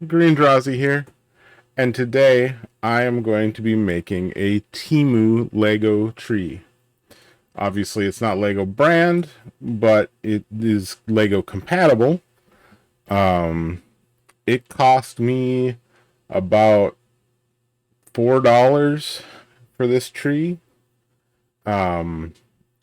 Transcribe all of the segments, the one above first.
GreenDrazi here, and today I am going to be making a Temu Lego tree. Obviously, it's not Lego brand, but it is Lego compatible. Um, it cost me about $4 for this tree. Um,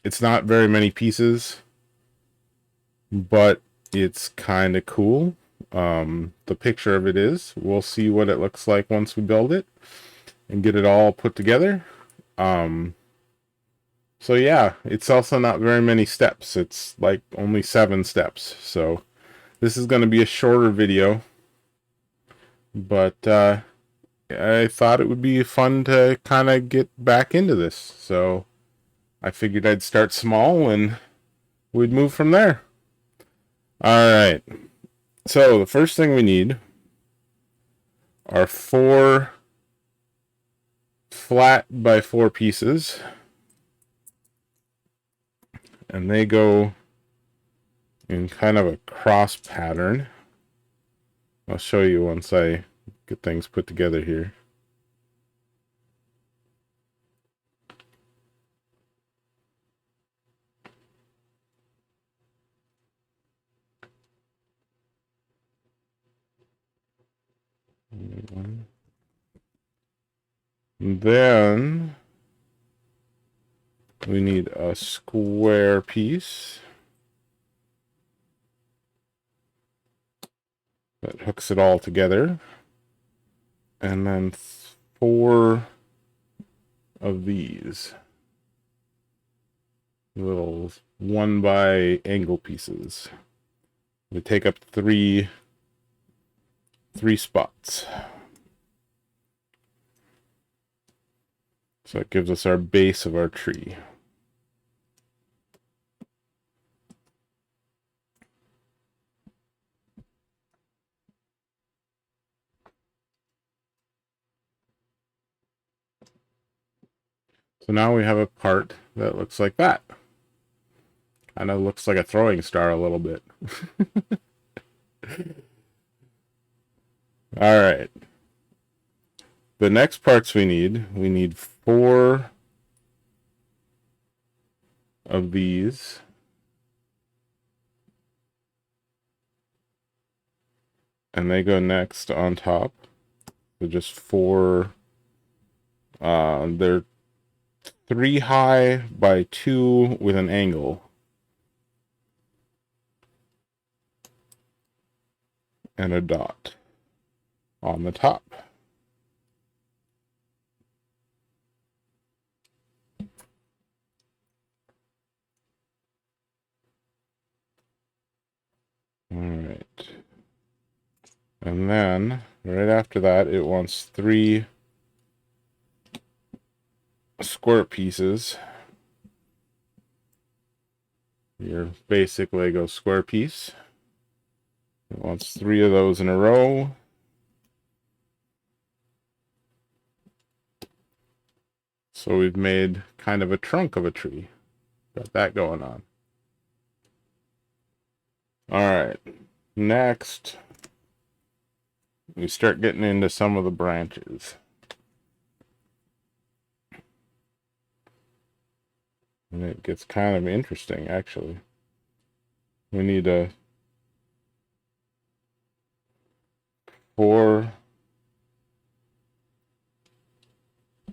it's not very many pieces, but it's kind of cool. The picture of it is, we'll see what it looks like once we build it and get it all put together. Um, so yeah, it's also not very many steps. It's like only 7 steps. So this is going to be a shorter video, but I thought it would be fun to kind of get back into this. So I figured I'd start small and we'd move from there. All right. So the first thing we need are 4 flat by 4 pieces, and they go in kind of a cross pattern. I'll show you once I get things put together here. And then we need a square piece that hooks it all together, and then 4 of these little 1 by angle pieces. We take up 3 spots. So it gives us our base of our tree. So now we have a part that looks like that. Kind of looks like a throwing star a little bit. All right. The next parts we need 4 of these. And they go next on top. So just 4, they're 3 high by 2 with an angle. And a dot on the top. All right. And then right after that, it wants 3 square pieces. Your basic Lego square piece. It wants 3 of those in a row. So we've made kind of a trunk of a tree. Got that going on. All right. Next, we start getting into some of the branches. And it gets kind of interesting, actually. We need a 4.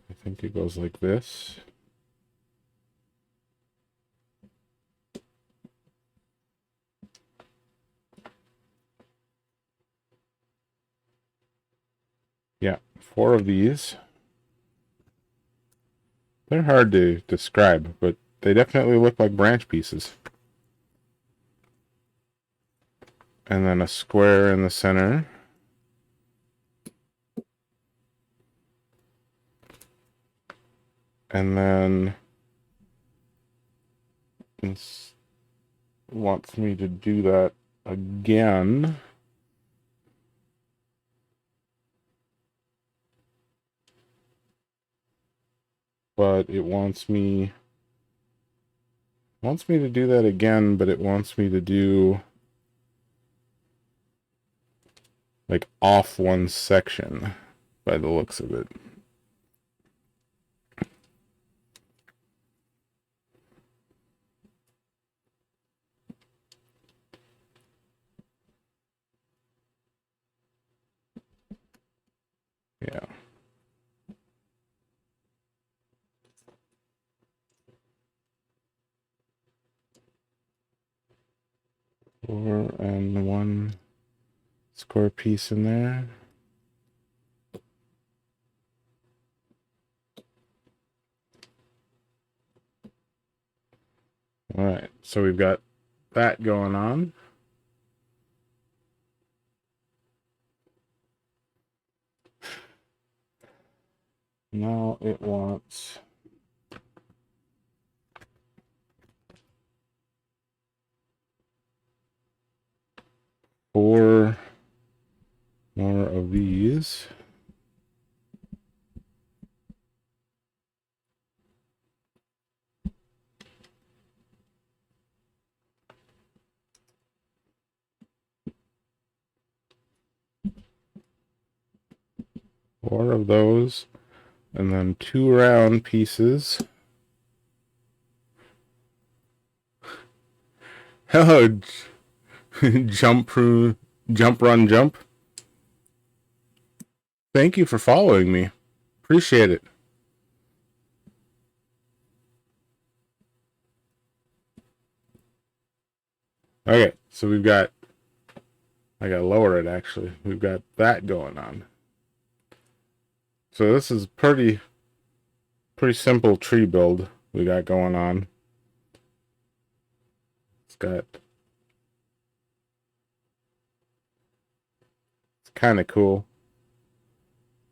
I think it goes like this. Yeah, 4 of these. They're hard to describe, but they definitely look like branch pieces. And then a square in the center. And then it wants me to do that again. But it wants me to do that again, but it wants me to do like off one section by the looks of it. Yeah. Four and one square piece in there. All right, so we've got that going on. Now it wants four more of these. Four of those, and then two round pieces. Hello, jump, run, jump. Thank you for following me. Appreciate it. Okay, so we've got, I gotta lower it actually. We've got that going on. So this is pretty simple tree build we got going on. It's kind of cool.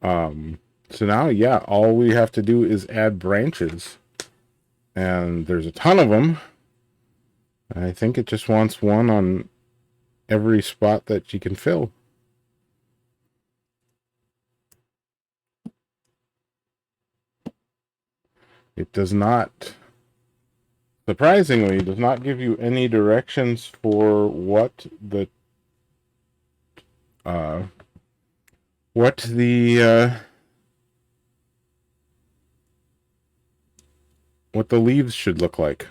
So now, yeah, all we have to do is add branches. And there's a ton of them. I think it just wants one on every spot that you can fill. It does not, surprisingly, does not give you any directions for what the what the leaves should look like.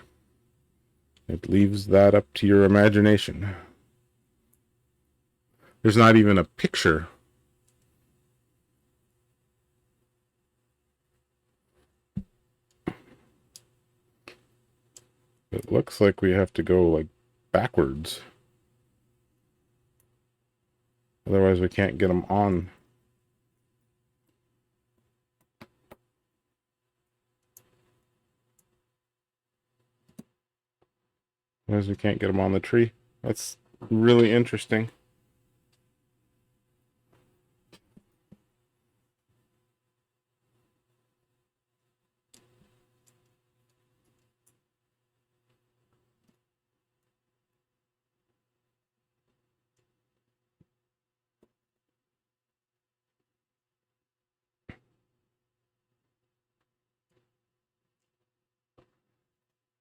It leaves that up to your imagination. There's not even a picture. It looks like we have to go like backwards. Otherwise we can't get them on. Otherwise we can't get them on the tree. That's really interesting.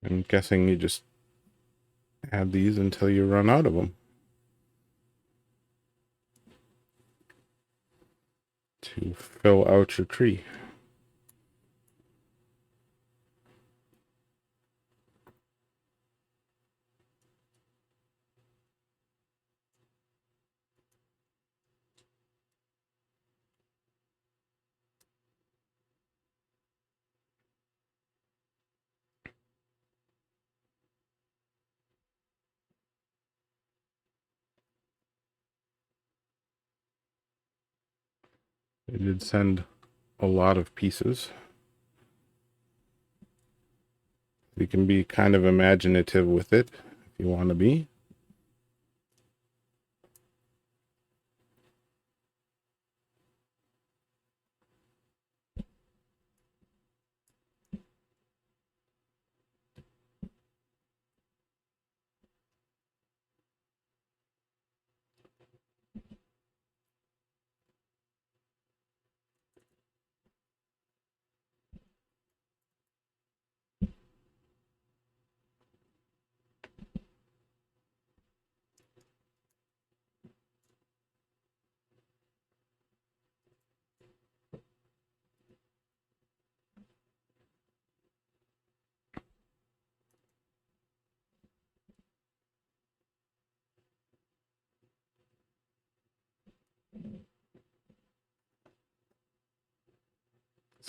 I'm guessing you just add these until you run out of them to fill out your tree. They did send a lot of pieces. You can be kind of imaginative with it if you want to be.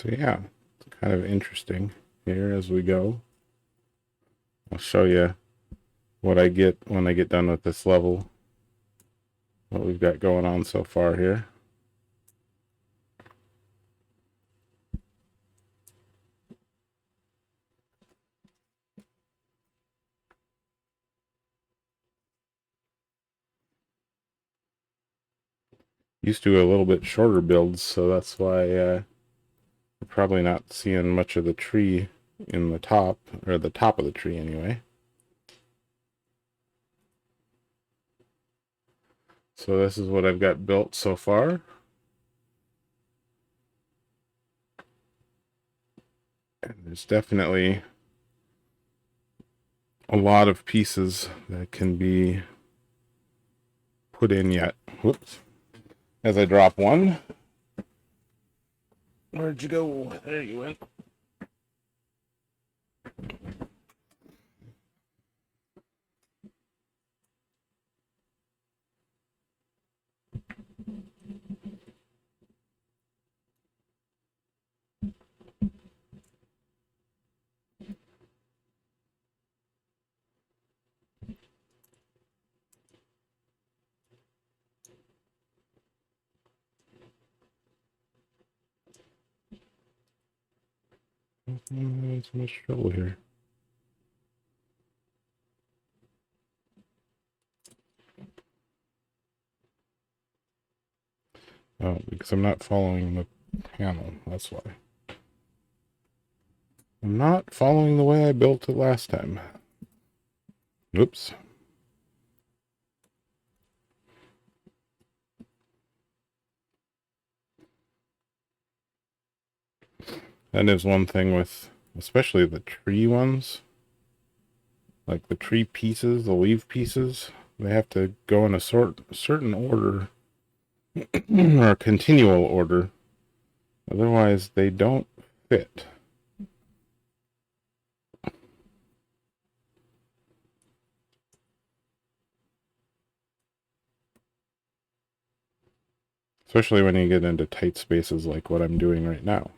So yeah, it's kind of interesting here as we go. I'll show you what I get when I get done with this level, what we've got going on so far here. Used to do a little bit shorter builds, so that's why you're probably not seeing much of the tree in the top, or the top of the tree anyway. So this is what I've got built so far. And there's definitely a lot of pieces that can be put in yet. Whoops. As I drop one. Where'd you go? There you went. I'm so much trouble here. Oh, because I'm not following the panel. That's why. I'm not following the way I built it last time. Oops. That is one thing with, especially the tree ones. Like the tree pieces, the leaf pieces, they have to go in a certain order or a continual order. Otherwise, they don't fit. Especially when you get into tight spaces like what I'm doing right now.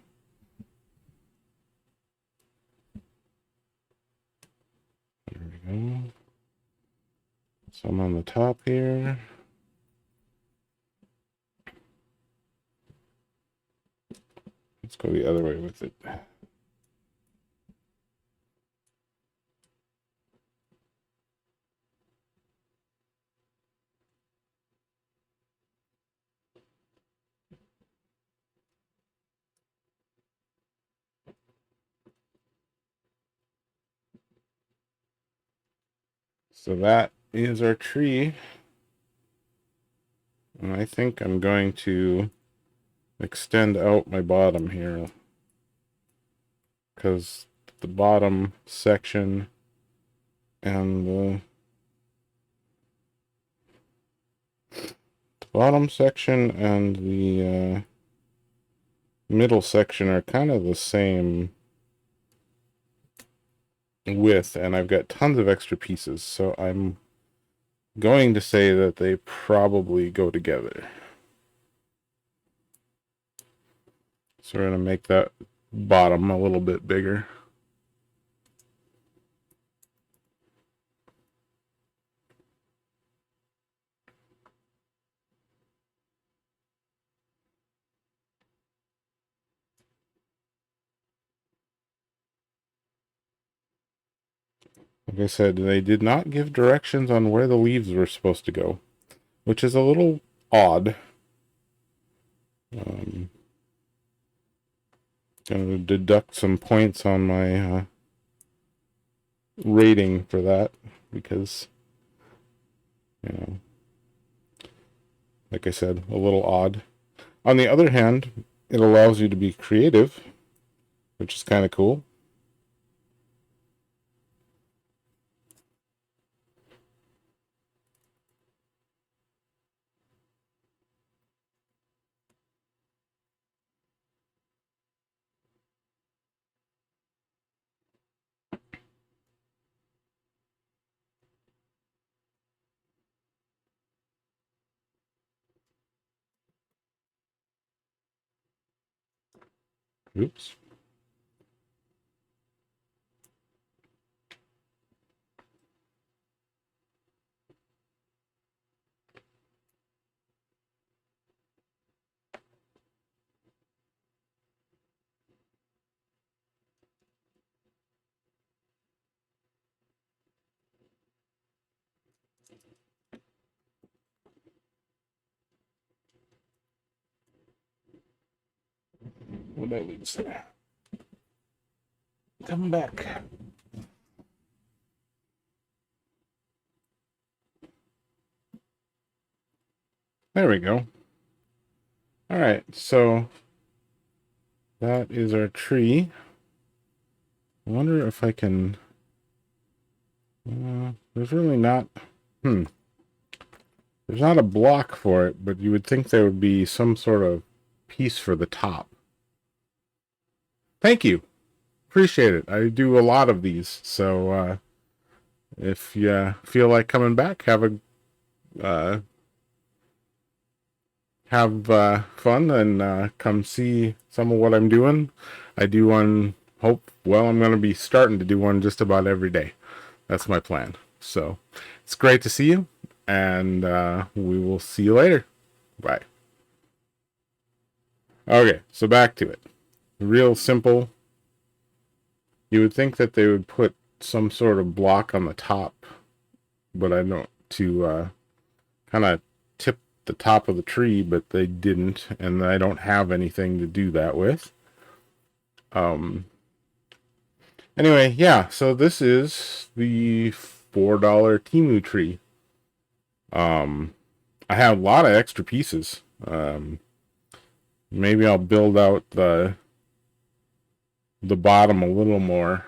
There we go. Some on the top here. Let's go the other way with it. So that is our tree. And I think I'm going to extend out my bottom here, because the bottom section and the middle section are kind of the same width, and I've got tons of extra pieces, so I'm going to say that they probably go together. So we're going to make that bottom a little bit bigger. Like I said, they did not give directions on where the leaves were supposed to go, which is a little odd. Gonna deduct some points on my rating for that, because, you know, like I said, a little odd. On the other hand, it allows you to be creative, which is kind of cool. Oops. What did I lose? Come back. There we go. All right, so that is our tree. I wonder if I can... there's really not... There's not a block for it, but you would think there would be some sort of piece for the top. Thank you. Appreciate it. I do a lot of these, so if you feel like coming back, have fun and come see some of what I'm doing. I do one. I'm going to be starting to do one just about every day. That's my plan. So it's great to see you, and we will see you later. Bye. Okay, so back to it. Real simple. You would think that they would put some sort of block on the top, but I don't, to kind of tip the top of the tree, but they didn't, and I don't have anything to do that with. Anyway, yeah, so this is the $4 Temu tree. I have a lot of extra pieces. Maybe I'll build out the bottom a little more,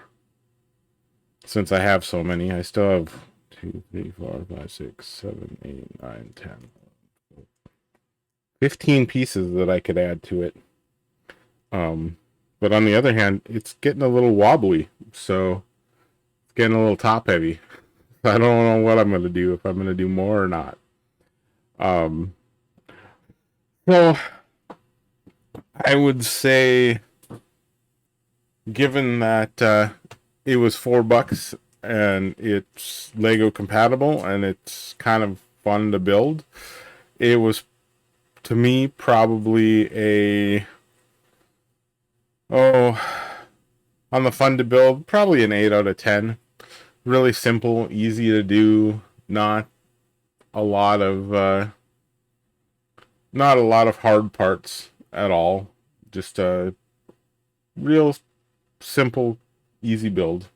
since I have so many. I still have 2, 3, 4, 5, 6, 7, 8, 9, 10, 15 pieces that I could add to it. But on the other hand, it's getting a little wobbly, so it's getting a little top heavy. I don't know what I'm going to do, if I'm going to do more or not. So I would say, given that it was $4 and it's Lego compatible and it's kind of fun to build, it was, to me, probably a, on the fun to build, probably an 8 out of 10. Really simple, easy to do, not a lot of hard parts at all. Just a real simple, easy build.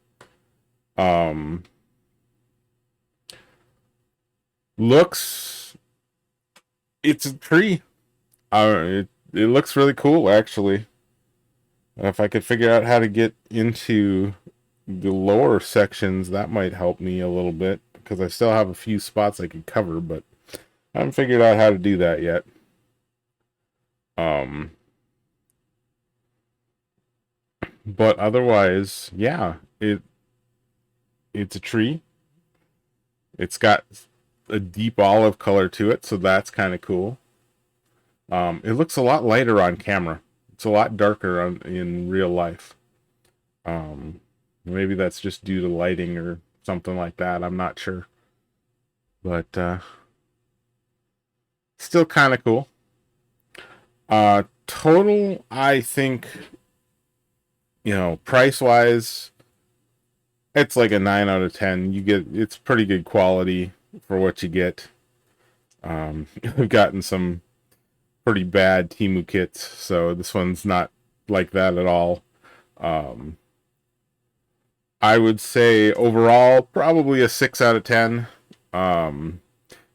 Looks, it's a tree. It looks really cool, actually. If I could figure out how to get into the lower sections, that might help me a little bit, because I still have a few spots I could cover, but I haven't figured out how to do that yet. But otherwise, yeah, it's a tree. It's got a deep olive color to it, so that's kind of cool. It looks a lot lighter on camera. It's a lot darker in real life. Maybe that's just due to lighting or something like that. I'm not sure. But still kind of cool. Total, I think, price-wise, it's like a 9 out of 10. It's pretty good quality for what you get. I've gotten some pretty bad Temu kits, so this one's not like that at all. I would say overall probably a 6 out of 10. Gotta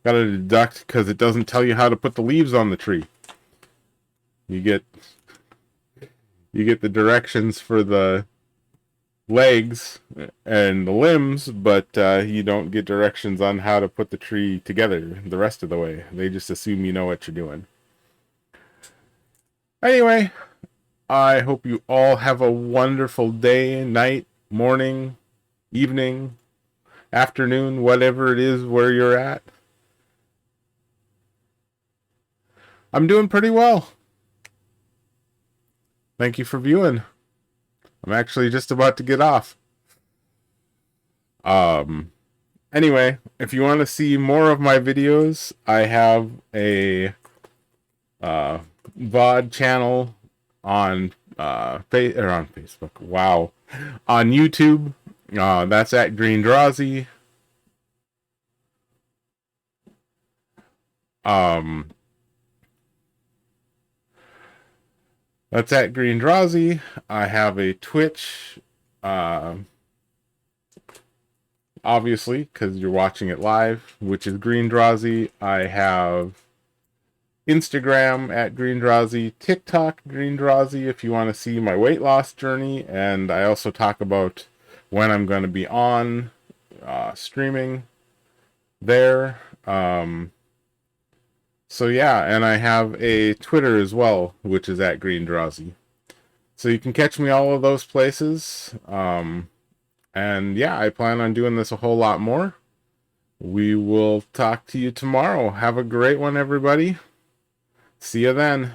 deduct because it doesn't tell you how to put the leaves on the tree. You get the directions for the legs and the limbs, but you don't get directions on how to put the tree together the rest of the way. They just assume you know what you're doing. Anyway, I hope you all have a wonderful day, night, morning, evening, afternoon, whatever it is where you're at. I'm doing pretty well. Thank you for viewing. I'm actually just about to get off. Anyway, if you want to see more of my videos, I have a VOD channel on on Facebook. Wow, on YouTube. That's at GreenDrazi. That's at GreenDrazi. I have a Twitch. Obviously, because you're watching it live, which is GreenDrazi. I have Instagram at GreenDrazi, TikTok GreenDrazi if you want to see my weight loss journey, and I also talk about when I'm going to be on streaming there. So yeah, and I have a Twitter as well, which is at GreenDrazi. So you can catch me all of those places. And yeah, I plan on doing this a whole lot more. We will talk to you tomorrow. Have a great one, everybody. See you then.